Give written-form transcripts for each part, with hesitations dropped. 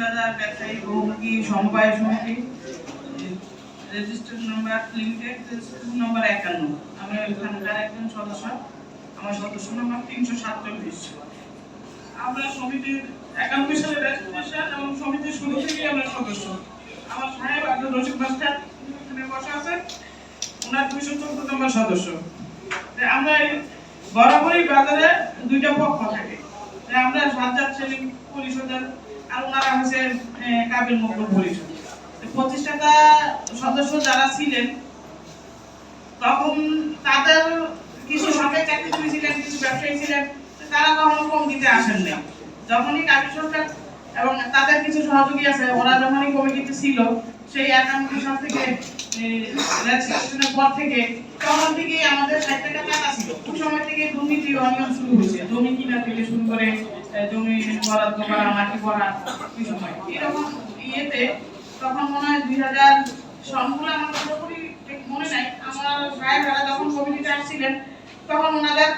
বাজার ব্যবসায়ী বহুমুখী সমবায় সমিতি registration number limited registration number 51। আমি এখানকার একজন সদস্য। আমার সদস্য নাম্বার 347। আমরা সমিতির 91 সালে রেজিস্ট্রেশন এবং সমিতির শুরু থেকেই আমরা সদস্য। আমার সাহেব আব্দুল রশিদ মাস্টার এখানে বসা আছে, ওনার 214 নম্বর সদস্য। আমরা বরাবরই বাজারে দুইটা পক্ষ থাকে, আমরা সাজ্জাদ সেলিম পরিষদের আর ওনারা হচ্ছে কাবিল মকবুল পরিষদ। প্রতিষ্ঠাতা সদস্য যারা ছিলেন তখন তাদের কিছু সরকারি চাকরিজীবী ছিলেন, কিছু ব্যবসায়ী ছিলেন, তারা কখনো কমিটিতে আসেন না। যখনই কাবিল সরকার এবং তাদের কিছু সহযোগী আছে, ওরা যখনই কমিটিতে ছিল সেই 91 সাল থেকে রেজিস্ট্রেশনের পর থেকে তখন থেকেই আমাদের 60 টাকা টাকা ছিল। ওই সময় থেকে দুর্নীতি অনিয়ম শুরু হয়েছে, জমি কিনা থেকে শুরু করে জমি বরাদ্দ করা, মাটি করা, ওই সময় এরকম ইয়েতে তখন মনে হয় 2000 সবগুলো আমার পুরোপুরি ঠিক মনে নাই। আমার সাহেবরা যখন কমিটিতে আসছিলেন তখন ওনাদের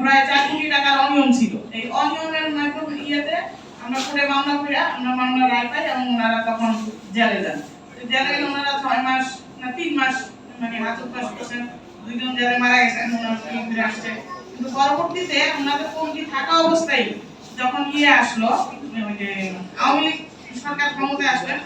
প্রায় 4 কোটি টাকার অনিয়ম ছিল। এই অনিয়মের মাধ্যমে ইয়েতে আমরা করে মামলা করে আমরা মামলা রায় পাই এবং ওনারা তখন জেলে যান। জেলে গেলে ওনারা 6 মাস না 3 মাস মানে হাজত বাস করছেন, 2 জন জেলে মারা গেছেন, ওনারা ফিরে আসছে। কিন্তু পরবর্তীতে ওনাদের কমিটি থাকা অবস্থায় যখন আসলো ওই যে আওয়ামী লীগ সরকার ক্ষমতায় আসলেন,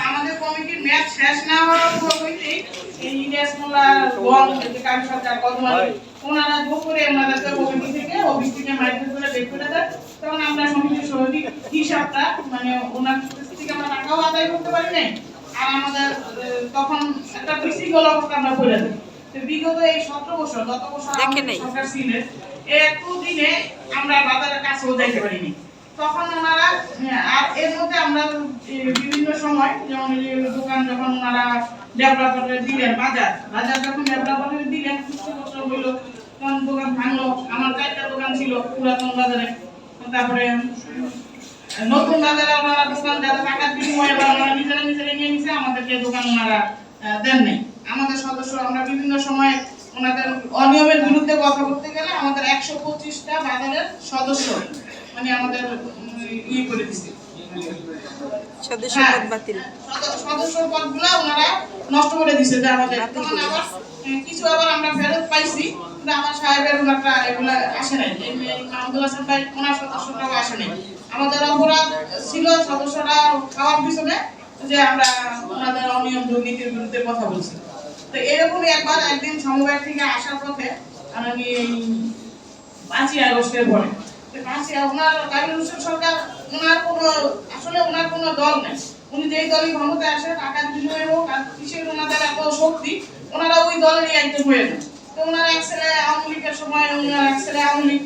আমাদের কমিটির মেয়াদ শেষ না হওয়ার পরবর্তীতেই এই ইলিয়াস মোল্লা গণ যে কাবিল সরকার বর্তমানে ওনারা জোর করে ওনাদেরকে কমিটি থেকে অফিস থেকে মাইগ্রেট করে বের করে দেন। তখন আমরা সমিতির সভাপতি হিসাবটা মানে ওনার থেকে আমরা টাকাও আদায় করতে পারি নাই, আর আমাদের তখন একটা বিশৃঙ্খল অবস্থা আমরা করে দিই। তো বিগত এই 17 বছর গত বছর সরকার ছিলেন, এতদিনে আমরা বাজারের কাছেও যাইতে পারিনি। তখন ওনারা আর এর মধ্যে আমরা বিভিন্ন সময় যেমন দোকান যখন ওনারা ডেভেলপারে দিলেন, বাজার যখন ডেভেলপারে দিলেন কিছু বছর হইল, তখন দোকান ভাঙলো। আমার 4টা দোকান ছিল পুরাতন বাজারে, তারপরে নতুন বাজারে ওনারা দোকান যারা টাকার বিনিময়ে বা ওনারা নিজেরা নিয়ে নিছে, আমাদেরকে দোকান ওনারা দেন নাই। আমাদের সদস্য আমরা বিভিন্ন সময় ওনাদের অনিয়মের বিরুদ্ধে কথা বলতে গেলে আমাদের 125টা বাজারের সদস্য মানে আমাদের করে দিচ্ছে সদস্য পদগুলো ওনারা নষ্ট করে দিছে। যে আমাদের তখন আবার কিছু আবার আমরা ফেরত পাইছি, কিন্তু আমার সাহেবের ওনারটা এগুলো আসে নাই। আব্দুল হাসান ভাই ওনার সদস্যটাও আসে নাই। আমাদের অপরাধ ছিল সদস্যরা খাওয়ার পিছনে যে আমরা ওনাদের অনিয়ম দুর্নীতির বিরুদ্ধে কথা বলছি। তো এরকমই একদিন সমবায় থেকে আসার পথে আমি 5ই আগস্টের পরে ওনার কাবিল হোসেন সরকার ওনার কোনো দল নেই। উনি যেই দলই ক্ষমতায় আসে টাকার বিনিময়ে হোক আর কিসের ওনাদের এত শক্তি, ওনারা ওই দলেরই একজন হয়ে যান। তো ওনারা এক ছেলে আওয়ামী লীগের সময় ওনার এক ছেলে আওয়ামী লীগ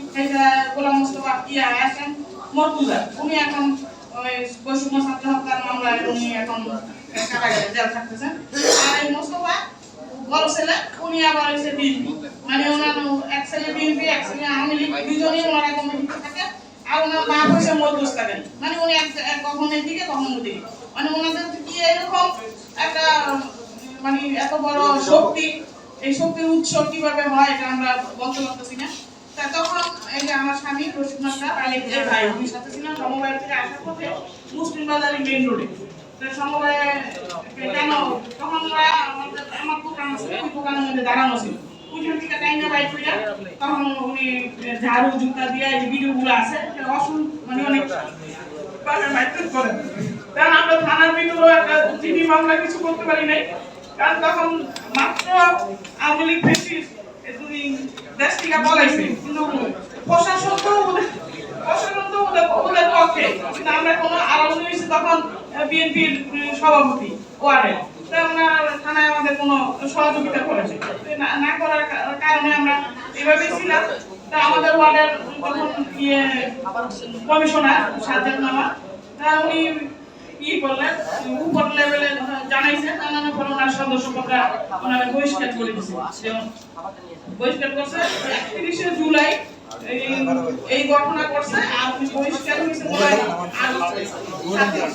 গোলাম মোস্তফা আসেন মর্তুজা, উনি এখন ওই বৈষম্য ছাত্র হত্যার মামলায় উনি এখন কারাগারে জেল থাকতেছেন। আর এই মোস্তফা বড় ছেলে উনি আবার হচ্ছে বিএনপি, মানে ওনার এক ছেলে বিএনপি এক ছেলে আওয়ামী লীগ, দুজনেই ওনারা কমিটিতে থাকে। আর ওনার মা হয়েছে মধ্যস্থাকারী, মানে উনি কখন এদিকে কখন ওদিকে, মানে ওনাদের কি এরকম একটা মানে এত বড় শক্তি, এই শক্তির উৎস কিভাবে হয় এটা আমরা বলতে পারতেছি না। তা তখন এই যে আমার স্বামী রশিদ মাস্টার আলিফ ভাই উনি সাথে ছিলেন সমবায় থেকে আসার পথে মুসলিম বাজারে মেইন রোডে সমবায় কেন তখন আমার দোকান আছে, ওই দোকানের মধ্যে দাঁড়ানো ছিল। ওইখান থেকে টাইনা বাইক করে তখন উনি ঝাড়ু জুতা দিয়ে এই ভিডিওগুলো আছে মানে অনেক মাইক করেন। কারণ আমরা থানার ভিতরেও একটা জিডি মামলা কিছু করতে পারি নাই, কারণ তখন মাত্র আওয়ামী লীগ ফেসিস দেশ থেকে বলাইছে, কিন্তু প্রশাসন তো ওদের পক্ষে, কিন্তু আমরা কোনো আড়াল হয়েছে তখন বিএনপির সভাপতি ওয়ার্ডের, ওনার থানায় আমাদের কোনো সহযোগিতা করেছে না করার কারণে আমরা এভাবে ছিলাম। তা আমাদের ওয়ার্ডের যখন কমিশনার সাজ্জাদ মামা উনি করলেন উপর লেভেলে জানাইছে, জানানোর পর ওনার সদস্যরা ওনারা বহিষ্কার করে দিয়েছে। বহিষ্কার করছে 31শে জুলাই এই ঘটনা করছে, আর উনি বহিষ্কার হয়েছে আর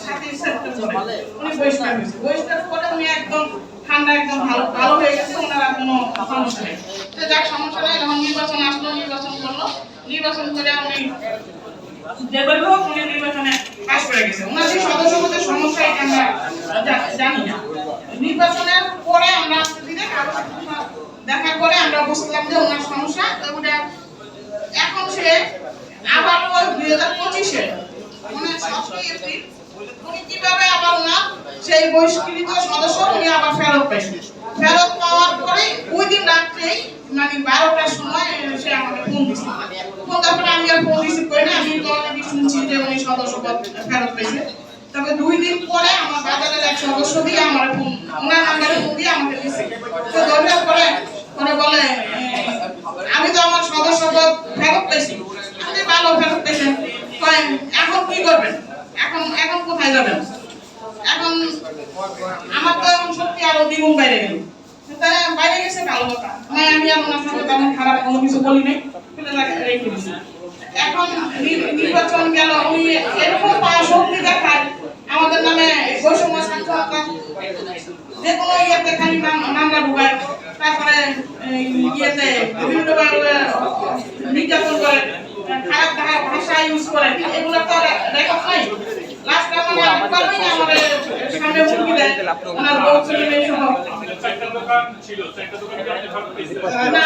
7ই সেপ্টেম্বর উনি বহিষ্কার হয়েছে। বহিষ্কার করে উনি একদম ঠান্ডা একদম ভালো হয়ে গেছে, ওনারা কোনো সমস্যা নেই। তো যাক সমস্যা নেই, যখন নির্বাচন আসলো নির্বাচন করলো, নির্বাচন করে উনি যেভাবে হোক উনি নির্বাচনে পাশ করে গেছে। ওনাদের সদস্যদের সমস্যা এটা আমরা জানি না। নির্বাচনের পরে আমরা ধীরে দেখার পরে আমরা বুঝলাম যে ওনার সমস্যা ওটা। এখন সে আবার 2025-এ মানে 7 এপ্রিল উনি কিভাবে আবার ওনার সেই বহিষ্কৃত সদস্য উনি আবার ফেরত পেয়েছেন। ফেরত পাওয়ার পরে ওই দিন রাত্রেই মানে 12টার সময় সে আমাকে ফোন দিয়েছে। ফোন দেওয়ার পরে আমি আর ফোন রিসিভ করি না। আমি তো অলরেডি শুনছি যে উনি সদস্যপদ ফেরত পেয়েছে। তবে 2 দিন পরে আমার বাজারের এক সদস্য দিয়ে আমার ফোন ওনার নাম্বারে ফোন দিয়ে আমাকে দিয়েছে। তো দরকার পরে বলে আমি তো আমার সদস্যপদ ফেরত পেয়েছি। আমি ভালো ফেরত পেয়েছেন, এখন কি করবেন? এখন কোথায় যাবেন? এখন আমার তো এখন সত্যি আরো দ্বিগুণ বাইরে গেল। তারা বাইরে গেছে ভালো কথা, আমি আর ওনার সঙ্গে তেমন খারাপ কোনো কিছু বলি নাই, রেখে দিছি। এখন নির্বাচন গেল, উনি এরকম শক্তি দেখায় আমাদের নামে বৈষম্য ছাত্র যে কোনো ইয়েতে খালি মামলা ঢুকায়, তারপরে ইয়েতে বিভিন্নভাবে নির্যাতন করে, খারাপ ভাষা ইউজ করে, এগুলো তো রেকর্ড নাই। লাস্ট মানে আমি পারবই না আমাদের সামনে মুখি দেয় ওনার বউ ছেলে সহ। না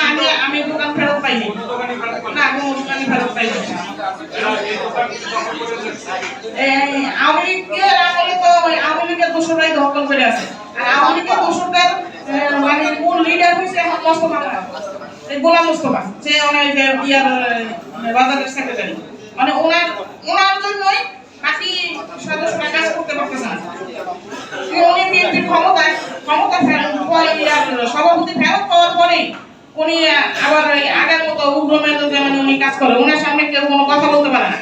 আমি দোকান ফেরত পাইনি, না কোনো দোকানই ফেরত পাইনি। আওয়ামী লীগের আমলে তো আওয়ামী লীগের দোষরাই দখল করে আছে। আর আওয়ামী লীগের দোষরদের মানে মূল লিডার হয়েছে এখন মোস্তফা গোলাম মোস্তফা, যে অনেক ইয়ার বাজারের সেক্রেটারি। মানে ওনার জন্যই বাকি সদস্যরা কাজ করতে পারতেছে না। উনি বিএনপির ক্ষমতা সভাপতি ফেরত পাওয়ার পরে উনি আবার আগের মতো উগ্র মেজাজে মানে উনি কাজ করে। ওনার সামনে কেউ কোনো কথা বলতে পারে না।